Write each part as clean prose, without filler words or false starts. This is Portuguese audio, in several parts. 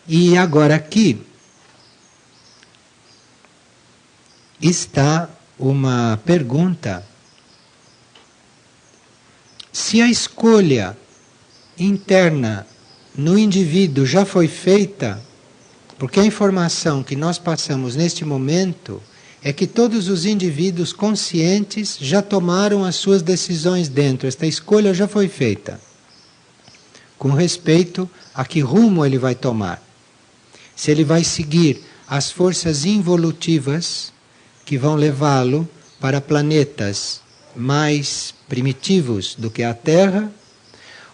E agora aqui está uma pergunta. Se a escolha interna no indivíduo já foi feita, porque a informação que nós passamos neste momento é que todos os indivíduos conscientes já tomaram as suas decisões dentro, esta escolha já foi feita, com respeito a que rumo ele vai tomar. Se ele vai seguir as forças involutivas que vão levá-lo para planetas mais primitivos do que a Terra,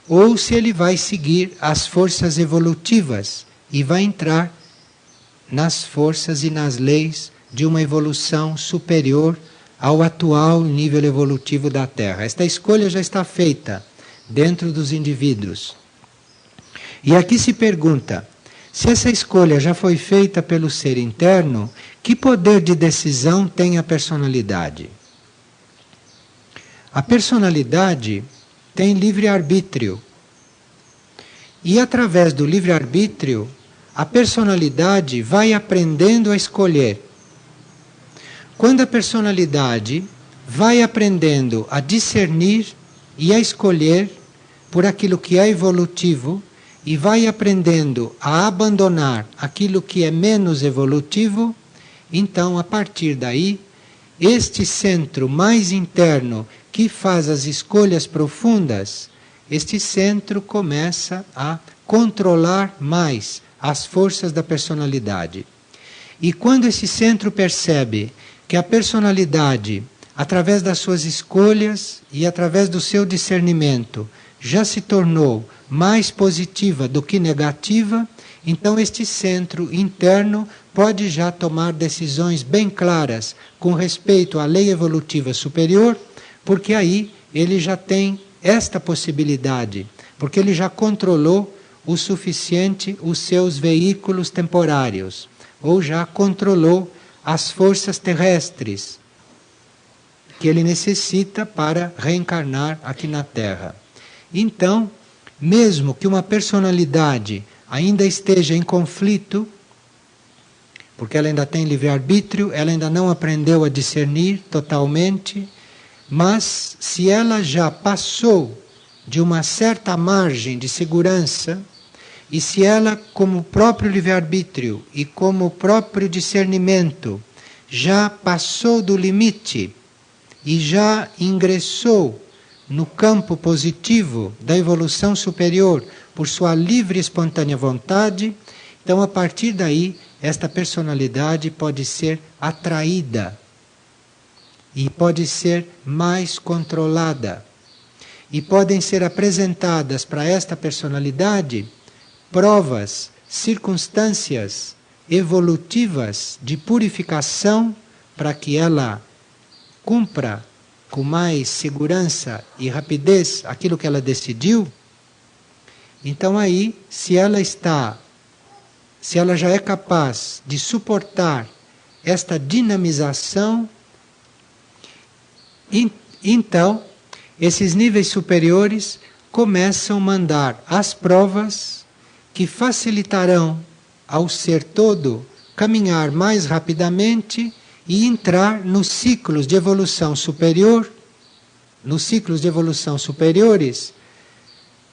ou se ele vai seguir as forças evolutivas e vai entrar nas forças e nas leis de uma evolução superior ao atual nível evolutivo da Terra. Esta escolha já está feita dentro dos indivíduos. E aqui se pergunta, se essa escolha já foi feita pelo ser interno, que poder de decisão tem a personalidade? A personalidade tem livre-arbítrio. E através do livre-arbítrio, a personalidade vai aprendendo a escolher. Quando a personalidade vai aprendendo a discernir e a escolher por aquilo que é evolutivo, e vai aprendendo a abandonar aquilo que é menos evolutivo, então, a partir daí, este centro mais interno que faz as escolhas profundas, este centro começa a controlar mais as forças da personalidade. E quando esse centro percebe que a personalidade, através das suas escolhas e através do seu discernimento, já se tornou mais positiva do que negativa, então este centro interno pode já tomar decisões bem claras com respeito à lei evolutiva superior, porque aí ele já tem esta possibilidade, porque ele já controlou o suficiente os seus veículos temporários, ou já controlou as forças terrestres que ele necessita para reencarnar aqui na Terra. Então, mesmo que uma personalidade ainda esteja em conflito, porque ela ainda tem livre-arbítrio, ela ainda não aprendeu a discernir totalmente, mas se ela já passou de uma certa margem de segurança, e se ela, como o próprio livre-arbítrio e como o próprio discernimento, já passou do limite e já ingressou no campo positivo da evolução superior por sua livre e espontânea vontade, então a partir daí esta personalidade pode ser atraída e pode ser mais controlada. E podem ser apresentadas para esta personalidade provas, circunstâncias evolutivas de purificação para que ela cumpra com mais segurança e rapidez aquilo que ela decidiu. Então aí, se ela já é capaz de suportar esta dinamização, então esses níveis superiores começam a mandar as provas que facilitarão ao ser todo caminhar mais rapidamente e entrar nos ciclos de evolução superior, nos ciclos de evolução superiores,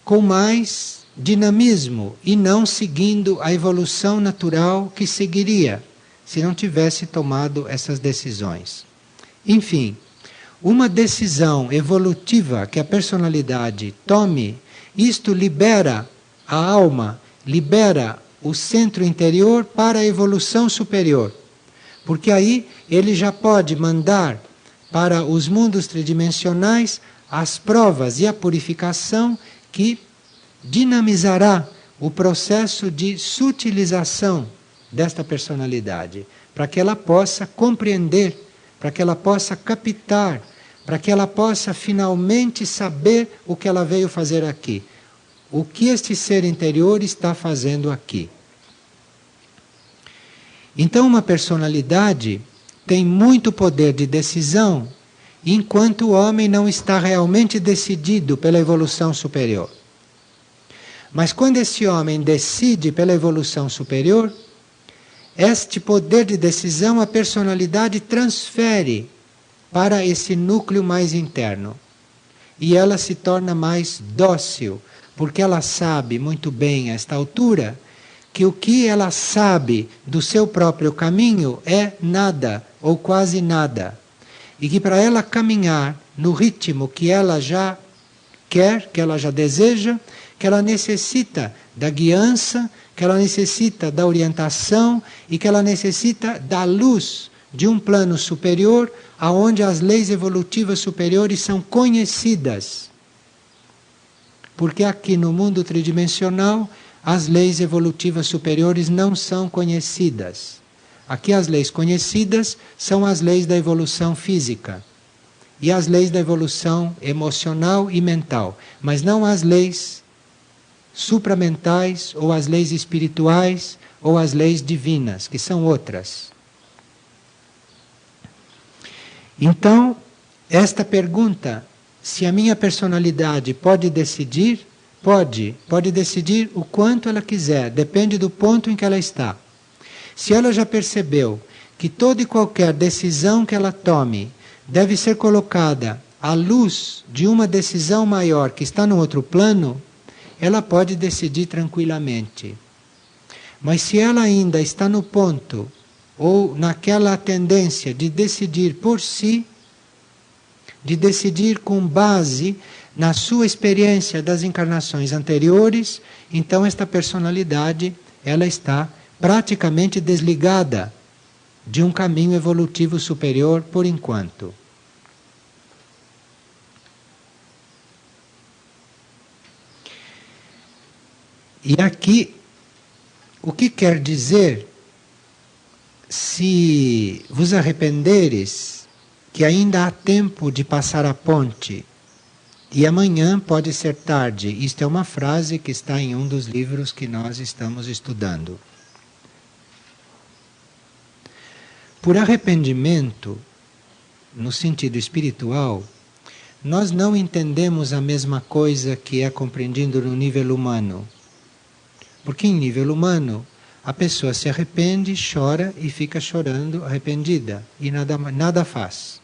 com mais dinamismo e não seguindo a evolução natural que seguiria se não tivesse tomado essas decisões. Enfim, uma decisão evolutiva que a personalidade tome, isto libera a alma, libera o centro interior para a evolução superior. Porque aí ele já pode mandar para os mundos tridimensionais as provas e a purificação que dinamizará o processo de sutilização desta personalidade, para que ela possa compreender, para que ela possa captar, para que ela possa finalmente saber o que ela veio fazer aqui. O que este ser interior está fazendo aqui. Então uma personalidade tem muito poder de decisão, enquanto o homem não está realmente decidido pela evolução superior. Mas quando esse homem decide pela evolução superior, este poder de decisão a personalidade transfere para esse núcleo mais interno. E ela se torna mais dócil, porque ela sabe muito bem a esta altura que o que ela sabe do seu próprio caminho é nada ou quase nada. E que para ela caminhar no ritmo que ela já quer, que ela já deseja, que ela necessita da guiança, que ela necessita da orientação e que ela necessita da luz de um plano superior, aonde as leis evolutivas superiores são conhecidas. Porque aqui no mundo tridimensional, as leis evolutivas superiores não são conhecidas. Aqui as leis conhecidas são as leis da evolução física e as leis da evolução emocional e mental, mas não as leis supramentais ou as leis espirituais ou as leis divinas, que são outras. Então, esta pergunta, se a minha personalidade pode decidir, pode decidir o quanto ela quiser, depende do ponto em que ela está. Se ela já percebeu que toda e qualquer decisão que ela tome deve ser colocada à luz de uma decisão maior que está no outro plano, ela pode decidir tranquilamente. Mas se ela ainda está no ponto ou naquela tendência de decidir por si, de decidir com base na sua experiência das encarnações anteriores, então esta personalidade ela está praticamente desligada de um caminho evolutivo superior por enquanto. E aqui, o que quer dizer, se vos arrependeres, que ainda há tempo de passar a ponte, e amanhã pode ser tarde. Isto é uma frase que está em um dos livros que nós estamos estudando. Por arrependimento, no sentido espiritual, nós não entendemos a mesma coisa que é compreendido no nível humano. Porque em nível humano, a pessoa se arrepende, chora e fica chorando arrependida e nada faz.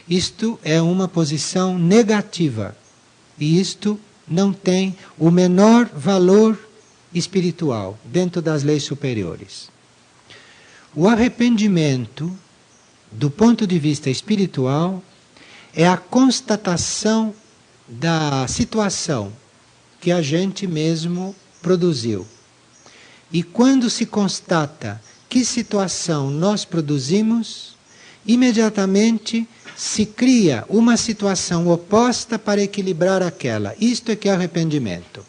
Isto é uma posição negativa e isto não tem o menor valor espiritual dentro das leis superiores. O arrependimento, do ponto de vista espiritual, é a constatação da situação que a gente mesmo produziu. E quando se constata que situação nós produzimos, imediatamente se cria uma situação oposta para equilibrar aquela. Isto é que é arrependimento.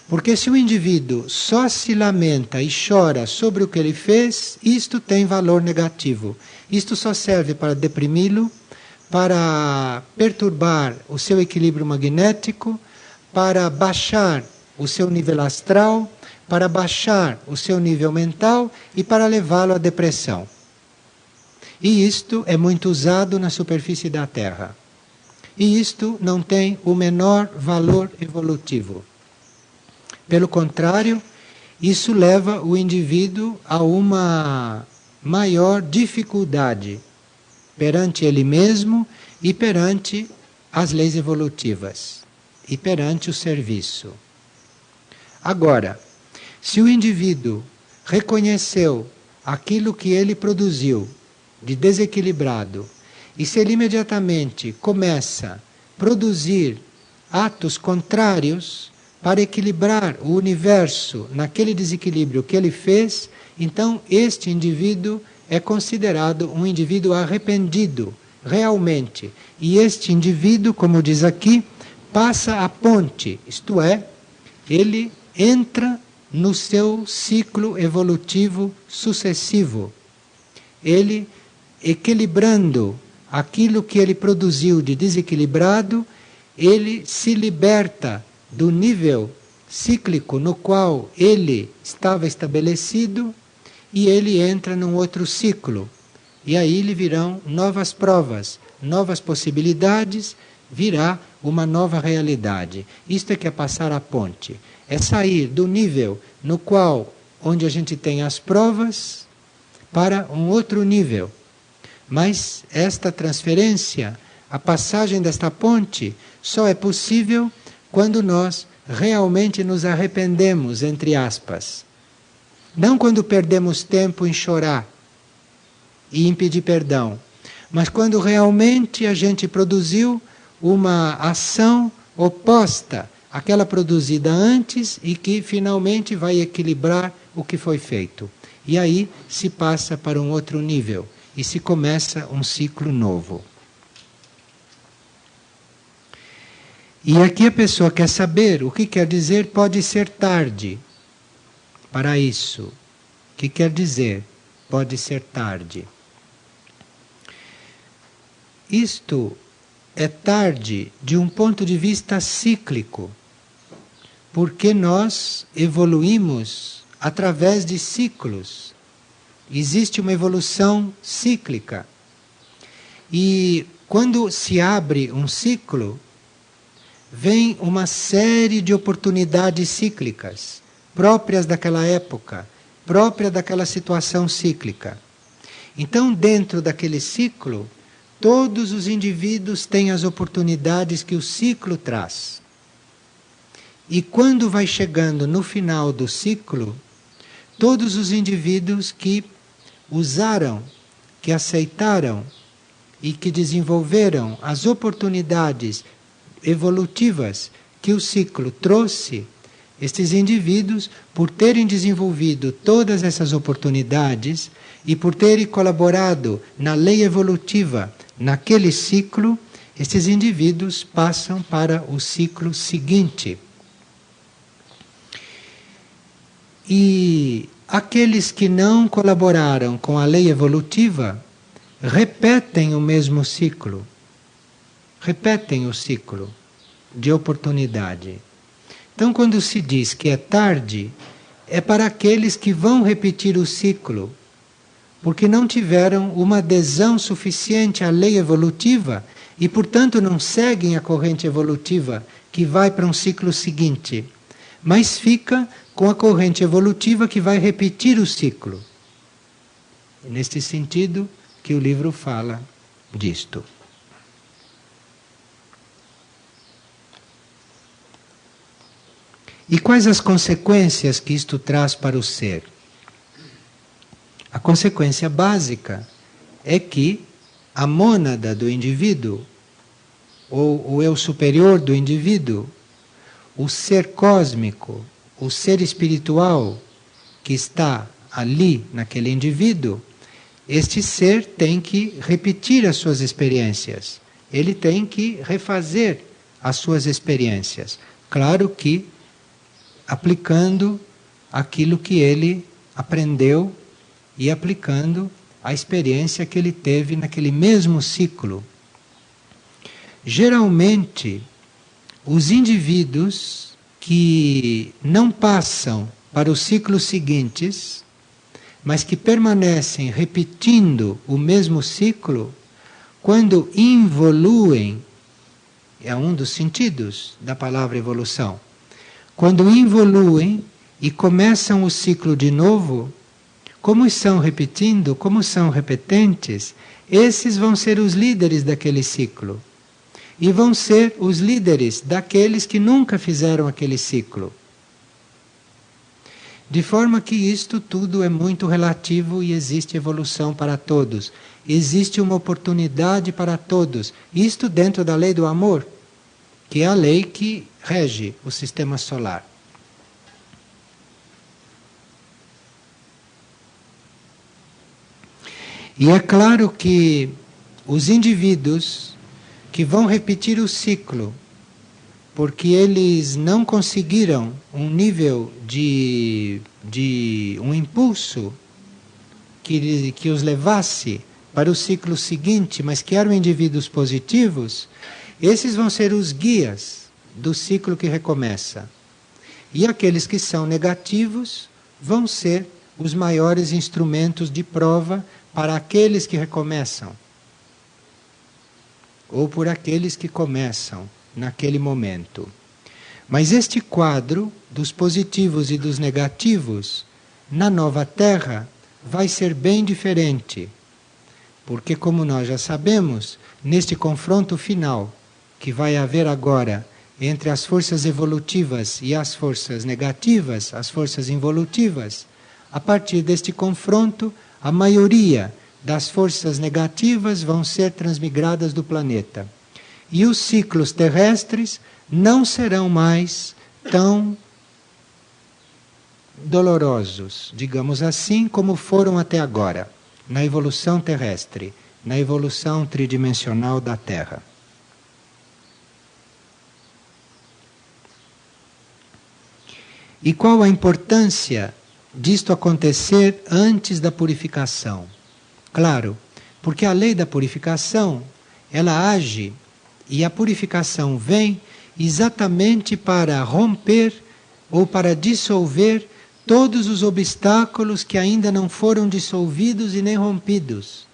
Porque se o indivíduo só se lamenta e chora sobre o que ele fez, isto tem valor negativo. Isto só serve para deprimi-lo, para perturbar o seu equilíbrio magnético, para baixar o seu nível astral, para baixar o seu nível mental e para levá-lo à depressão. E isto é muito usado na superfície da Terra. E isto não tem o menor valor evolutivo. Pelo contrário, isso leva o indivíduo a uma maior dificuldade perante ele mesmo e perante as leis evolutivas e perante o serviço. Agora, se o indivíduo reconheceu aquilo que ele produziu de desequilibrado, e se ele imediatamente começa a produzir atos contrários para equilibrar o universo naquele desequilíbrio que ele fez, então este indivíduo é considerado um indivíduo arrependido, realmente. E este indivíduo, como diz aqui, passa a ponte, isto é, ele entra no seu ciclo evolutivo sucessivo. Ele, equilibrando aquilo que ele produziu de desequilibrado, ele se liberta do nível cíclico no qual ele estava estabelecido e ele entra num outro ciclo. E aí lhe virão novas provas, novas possibilidades virá uma nova realidade. Isto é que é passar a ponte. É sair do nível no qual, onde a gente tem as provas, para um outro nível. Mas esta transferência, a passagem desta ponte, só é possível quando nós realmente nos arrependemos, entre aspas. Não quando perdemos tempo em chorar e em pedir perdão, mas quando realmente a gente produziu uma ação oposta àquela produzida antes e que finalmente vai equilibrar o que foi feito. E aí se passa para um outro nível e se começa um ciclo novo. E aqui a pessoa quer saber o que quer dizer pode ser tarde para isso. O que quer dizer pode ser tarde? Isto é tarde de um ponto de vista cíclico, porque nós evoluímos através de ciclos. Existe uma evolução cíclica. E quando se abre um ciclo, vem uma série de oportunidades cíclicas, próprias daquela época, própria daquela situação cíclica. Então, dentro daquele ciclo, todos os indivíduos têm as oportunidades que o ciclo traz. E quando vai chegando no final do ciclo, todos os indivíduos que usaram, que aceitaram e que desenvolveram as oportunidades evolutivas que o ciclo trouxe, estes indivíduos, por terem desenvolvido todas essas oportunidades e por terem colaborado na lei evolutiva naquele ciclo, estes indivíduos passam para o ciclo seguinte. E aqueles que não colaboraram com a lei evolutiva repetem o mesmo ciclo. Repetem o ciclo de oportunidade. Então, quando se diz que é tarde, é para aqueles que vão repetir o ciclo, porque não tiveram uma adesão suficiente à lei evolutiva e, portanto, não seguem a corrente evolutiva que vai para um ciclo seguinte, mas fica com a corrente evolutiva que vai repetir o ciclo. É neste sentido que o livro fala disto. E quais as consequências que isto traz para o ser? A consequência básica é que a mônada do indivíduo, ou o eu superior do indivíduo, o ser cósmico, o ser espiritual que está ali naquele indivíduo, este ser tem que repetir as suas experiências. Ele tem que refazer as suas experiências. Claro que aplicando aquilo que ele aprendeu e aplicando a experiência que ele teve naquele mesmo ciclo. Geralmente, os indivíduos que não passam para os ciclos seguintes, mas que permanecem repetindo o mesmo ciclo, quando involuem, é um dos sentidos da palavra evolução, quando involuem e começam o ciclo de novo, como estão repetindo, como são repetentes, esses vão ser os líderes daquele ciclo. E vão ser os líderes daqueles que nunca fizeram aquele ciclo. De forma que isto tudo é muito relativo e existe evolução para todos. Existe uma oportunidade para todos. Isto dentro da lei do amor, que é a lei que rege o sistema solar. E é claro que os indivíduos que vão repetir o ciclo, porque eles não conseguiram um nível de um impulso que os levasse para o ciclo seguinte, mas que eram indivíduos positivos, esses vão ser os guias do ciclo que recomeça. E aqueles que são negativos vão ser os maiores instrumentos de prova para aqueles que recomeçam. ou por aqueles que começam naquele momento. Mas este quadro dos positivos e dos negativos, na nova Terra, vai ser bem diferente. Porque, como nós já sabemos, neste confronto final que vai haver agora entre as forças evolutivas e as forças negativas, as forças involutivas, a partir deste confronto, a maioria das forças negativas vão ser transmigradas do planeta. E os ciclos terrestres não serão mais tão dolorosos, digamos assim, como foram até agora, na evolução terrestre, na evolução tridimensional da Terra. E qual a importância disto acontecer antes da purificação? Claro, porque a lei da purificação, ela age e a purificação vem exatamente para romper ou para dissolver todos os obstáculos que ainda não foram dissolvidos e nem rompidos.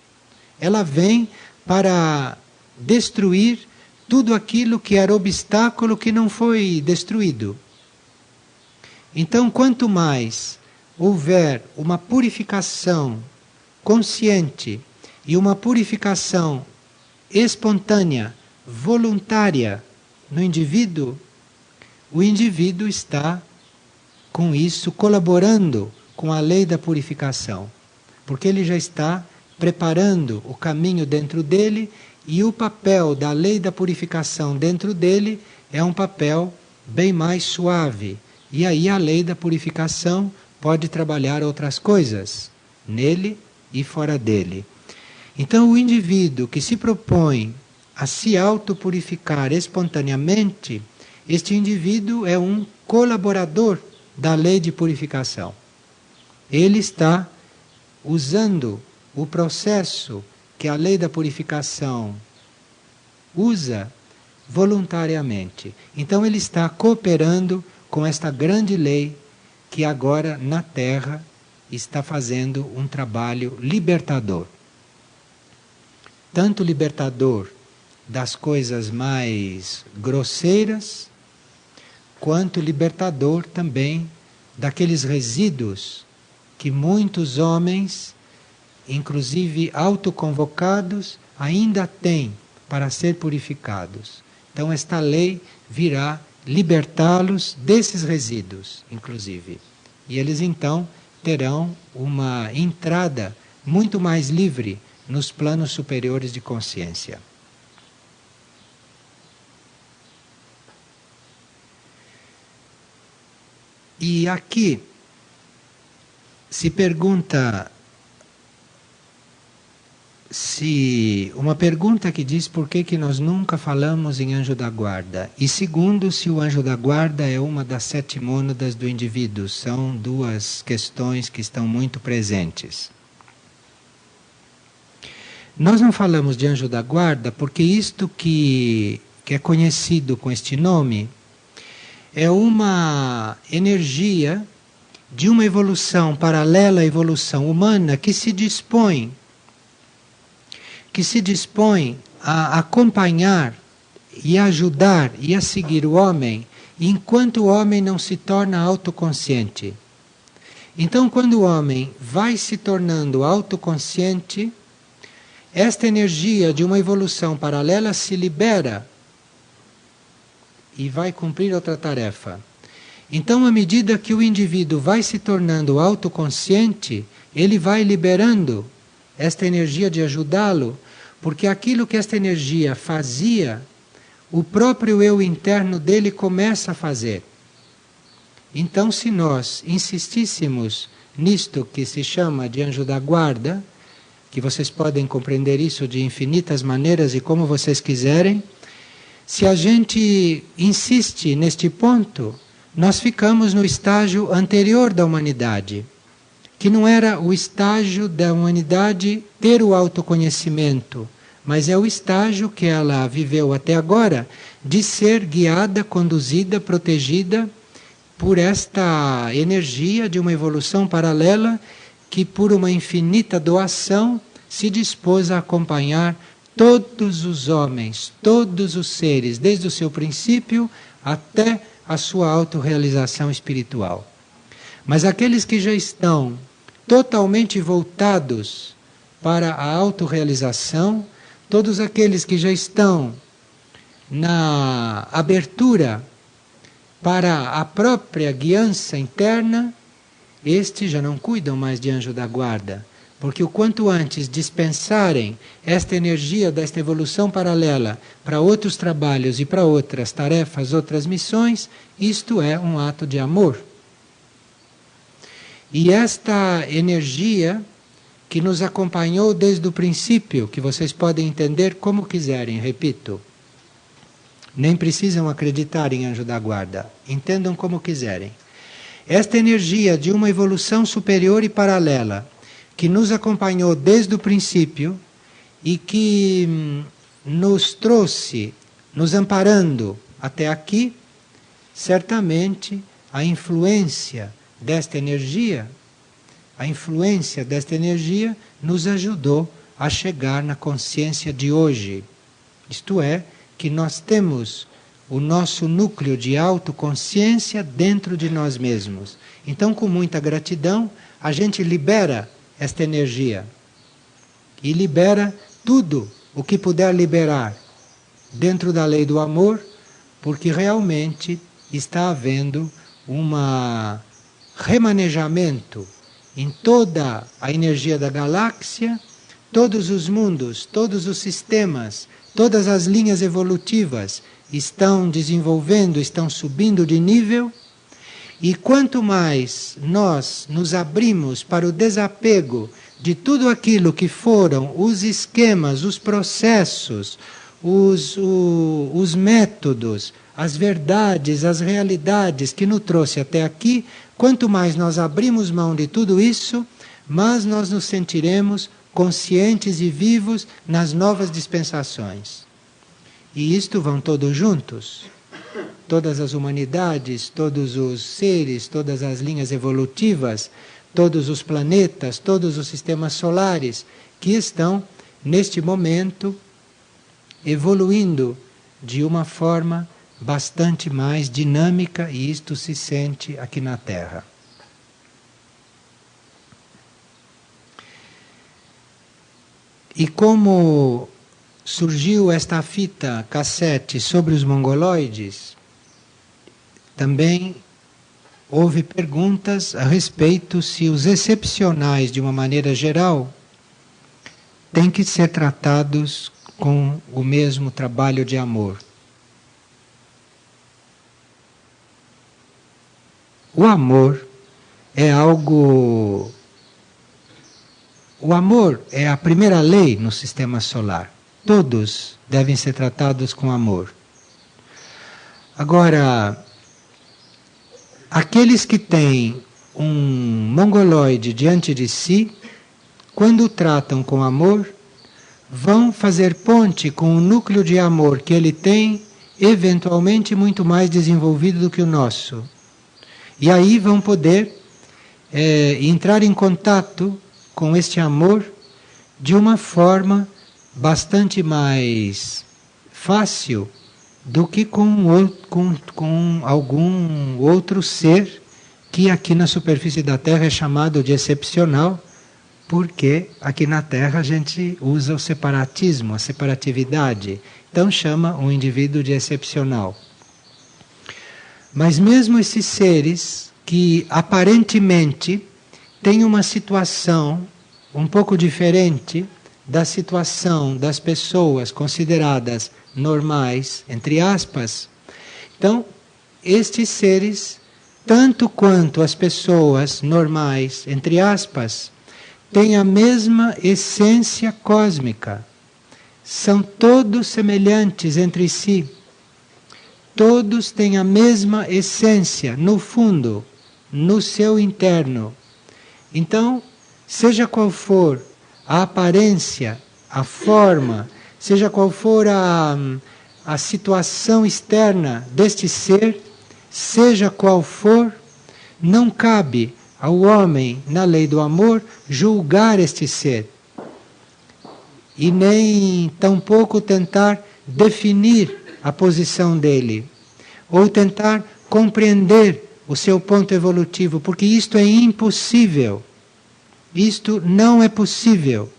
Ela vem para destruir tudo aquilo que era obstáculo que não foi destruído. Então, quanto mais houver uma purificação consciente e uma purificação espontânea, voluntária no indivíduo, o indivíduo está, com isso, colaborando com a lei da purificação. Porque ele já está preparando o caminho dentro dele e o papel da lei da purificação dentro dele é um papel bem mais suave. E aí a lei da purificação pode trabalhar outras coisas, nele e fora dele. Então o indivíduo que se propõe a se autopurificar espontaneamente, este indivíduo é um colaborador da lei de purificação. Ele está usando o processo que a lei da purificação usa voluntariamente. Então ele está cooperando com esta grande lei que agora na Terra está fazendo um trabalho libertador. Tanto libertador das coisas mais grosseiras, quanto libertador também daqueles resíduos que muitos homens, inclusive autoconvocados, ainda têm para ser purificados. Então esta lei virá libertá-los desses resíduos, inclusive. E eles então terão uma entrada muito mais livre nos planos superiores de consciência. E aqui se pergunta, uma pergunta que diz por que nós nunca falamos em anjo da guarda. E segundo, se o anjo da guarda é uma das 7 mônadas do indivíduo. São duas questões que estão muito presentes. Nós não falamos de anjo da guarda porque isto que é conhecido com este nome é uma energia de uma evolução paralela à evolução humana que se dispõe a acompanhar e a ajudar e a seguir o homem enquanto o homem não se torna autoconsciente. Então, quando o homem vai se tornando autoconsciente, esta energia de uma evolução paralela se libera e vai cumprir outra tarefa. Então, à medida que o indivíduo vai se tornando autoconsciente, ele vai liberando esta energia de ajudá-lo, porque aquilo que esta energia fazia, o próprio eu interno dele começa a fazer. Então, se nós insistíssemos nisto que se chama de anjo da guarda, que vocês podem compreender isso de infinitas maneiras e como vocês quiserem, se a gente insiste neste ponto, nós ficamos no estágio anterior da humanidade, que não era o estágio da humanidade ter o autoconhecimento, mas é o estágio que ela viveu até agora de ser guiada, conduzida, protegida por esta energia de uma evolução paralela que, por uma infinita doação, se dispôs a acompanhar todos os homens, todos os seres, desde o seu princípio até a sua autorrealização espiritual. Mas aqueles que já estão totalmente voltados para a autorrealização, todos aqueles que já estão na abertura para a própria guiança interna, estes já não cuidam mais de anjo da guarda, porque o quanto antes dispensarem esta energia desta evolução paralela para outros trabalhos e para outras tarefas, outras missões, isto é um ato de amor. E esta energia que nos acompanhou desde o princípio, que vocês podem entender como quiserem, repito, nem precisam acreditar em anjo da guarda, entendam como quiserem. Esta energia de uma evolução superior e paralela, que nos acompanhou desde o princípio e que nos trouxe, nos amparando até aqui, certamente a influência desta energia nos ajudou a chegar na consciência de hoje. Isto é, que nós temos o nosso núcleo de autoconsciência dentro de nós mesmos. Então, com muita gratidão, a gente libera esta energia. E libera tudo o que puder liberar dentro da lei do amor, porque realmente está havendo um remanejamento em toda a energia da galáxia, todos os mundos, todos os sistemas, todas as linhas evolutivas estão desenvolvendo, estão subindo de nível, e quanto mais nós nos abrimos para o desapego de tudo aquilo que foram os esquemas, os processos, os métodos, as verdades, as realidades que nos trouxe até aqui, quanto mais nós abrimos mão de tudo isso, mais nós nos sentiremos conscientes e vivos nas novas dispensações. E isto vão todos juntos. Todas as humanidades, todos os seres, todas as linhas evolutivas, todos os planetas, todos os sistemas solares que estão, neste momento, evoluindo de uma forma bastante mais dinâmica, e isto se sente aqui na Terra. E como surgiu esta fita cassete sobre os mongoloides, também houve perguntas a respeito se os excepcionais, de uma maneira geral, têm que ser tratados com o mesmo trabalho de amor. O amor é algo... O amor é a primeira lei no sistema solar. Todos devem ser tratados com amor. Agora, aqueles que têm um mongoloide diante de si, quando o tratam com amor, vão fazer ponte com o núcleo de amor que ele tem, eventualmente muito mais desenvolvido do que o nosso. E aí vão poder entrar em contato com este amor de uma forma bastante mais fácil do que com algum outro ser que aqui na superfície da Terra é chamado de excepcional, porque aqui na Terra a gente usa o separatismo, a separatividade. Então chama um indivíduo de excepcional. Mas mesmo esses seres que aparentemente têm uma situação um pouco diferente da situação das pessoas consideradas normais, entre aspas, então estes seres, tanto quanto as pessoas normais, entre aspas, têm a mesma essência cósmica. São todos semelhantes entre si. Todos têm a mesma essência, no fundo, no seu interno. Então, seja qual for a aparência, a forma, seja qual for a situação externa deste ser, seja qual for, não cabe ao homem, na lei do amor, julgar este ser. e nem tampouco tentar definir a posição dele, ou tentar compreender o seu ponto evolutivo, porque isto é impossível. Isto não é possível.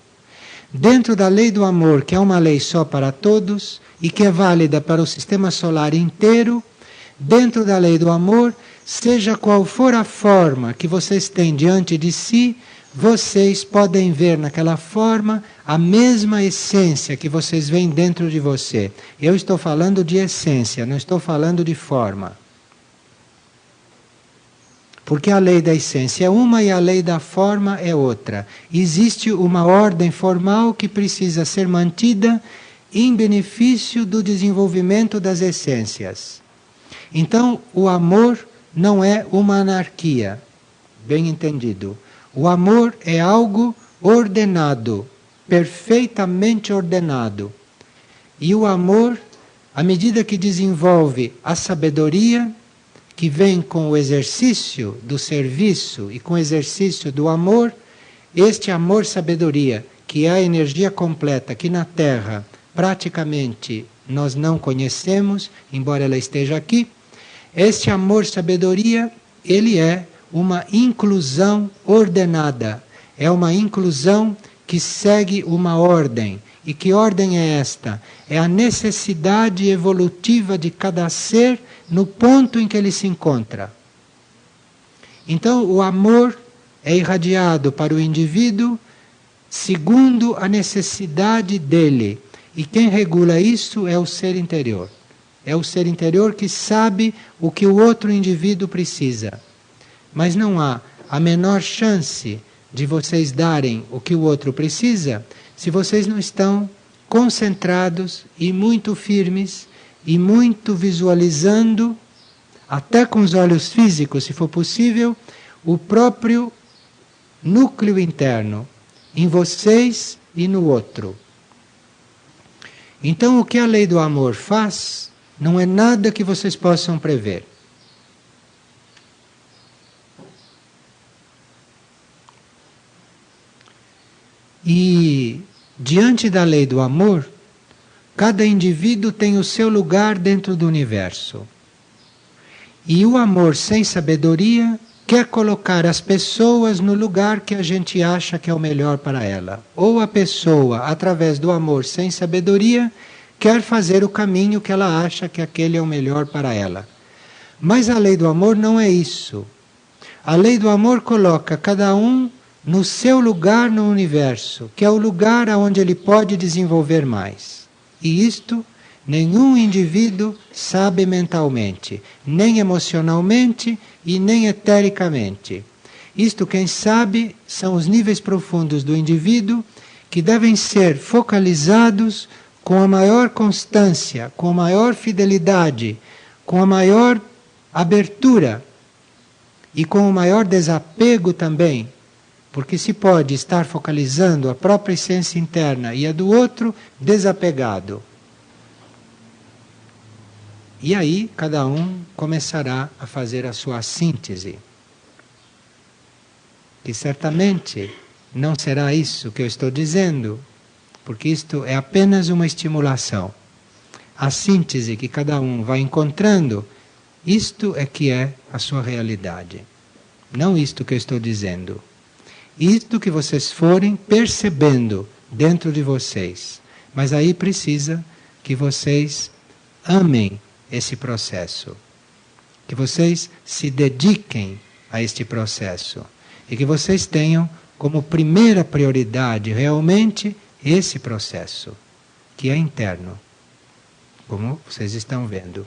Dentro da lei do amor, que é uma lei só para todos e que é válida para o sistema solar inteiro, dentro da lei do amor, seja qual for a forma que vocês têm diante de si, vocês podem ver naquela forma a mesma essência que vocês veem dentro de você. Eu estou falando de essência, não estou falando de forma. Porque a lei da essência é uma e a lei da forma é outra. Existe uma ordem formal que precisa ser mantida em benefício do desenvolvimento das essências. Então, o amor não é uma anarquia, bem entendido. O amor é algo ordenado, perfeitamente ordenado. E o amor, à medida que desenvolve a sabedoria, que vem com o exercício do serviço e com o exercício do amor, este amor-sabedoria, que é a energia completa que na Terra praticamente nós não conhecemos, embora ela esteja aqui, este amor-sabedoria, ele é uma inclusão ordenada, é uma inclusão que segue uma ordem. E que ordem é esta? É a necessidade evolutiva de cada ser no ponto em que ele se encontra. Então, o amor é irradiado para o indivíduo segundo a necessidade dele. E quem regula isso é o ser interior. É o ser interior que sabe o que o outro indivíduo precisa. Mas não há a menor chance de vocês darem o que o outro precisa se vocês não estão concentrados e muito firmes e muito visualizando, até com os olhos físicos, se for possível, o próprio núcleo interno, em vocês e no outro. Então, o que a lei do amor faz não é nada que vocês possam prever. E, diante da lei do amor, cada indivíduo tem o seu lugar dentro do universo. E o amor sem sabedoria quer colocar as pessoas no lugar que a gente acha que é o melhor para ela. Ou a pessoa, através do amor sem sabedoria, quer fazer o caminho que ela acha que aquele é o melhor para ela. Mas a lei do amor não é isso. A lei do amor coloca cada um no seu lugar no universo, que é o lugar onde ele pode desenvolver mais. E isto nenhum indivíduo sabe mentalmente, nem emocionalmente e nem etericamente. Isto quem sabe são os níveis profundos do indivíduo que devem ser focalizados com a maior constância, com a maior fidelidade, com a maior abertura e com o maior desapego também. Porque se pode estar focalizando a própria essência interna e a do outro desapegado. E aí cada um começará a fazer a sua síntese. Que certamente não será isso que eu estou dizendo, porque isto é apenas uma estimulação. A síntese que cada um vai encontrando, isto é que é a sua realidade. Não isto que eu estou dizendo. Isto que vocês forem percebendo dentro de vocês. Mas aí precisa que vocês amem esse processo. Que vocês se dediquem a este processo. E que vocês tenham como primeira prioridade realmente esse processo, que é interno. Como vocês estão vendo.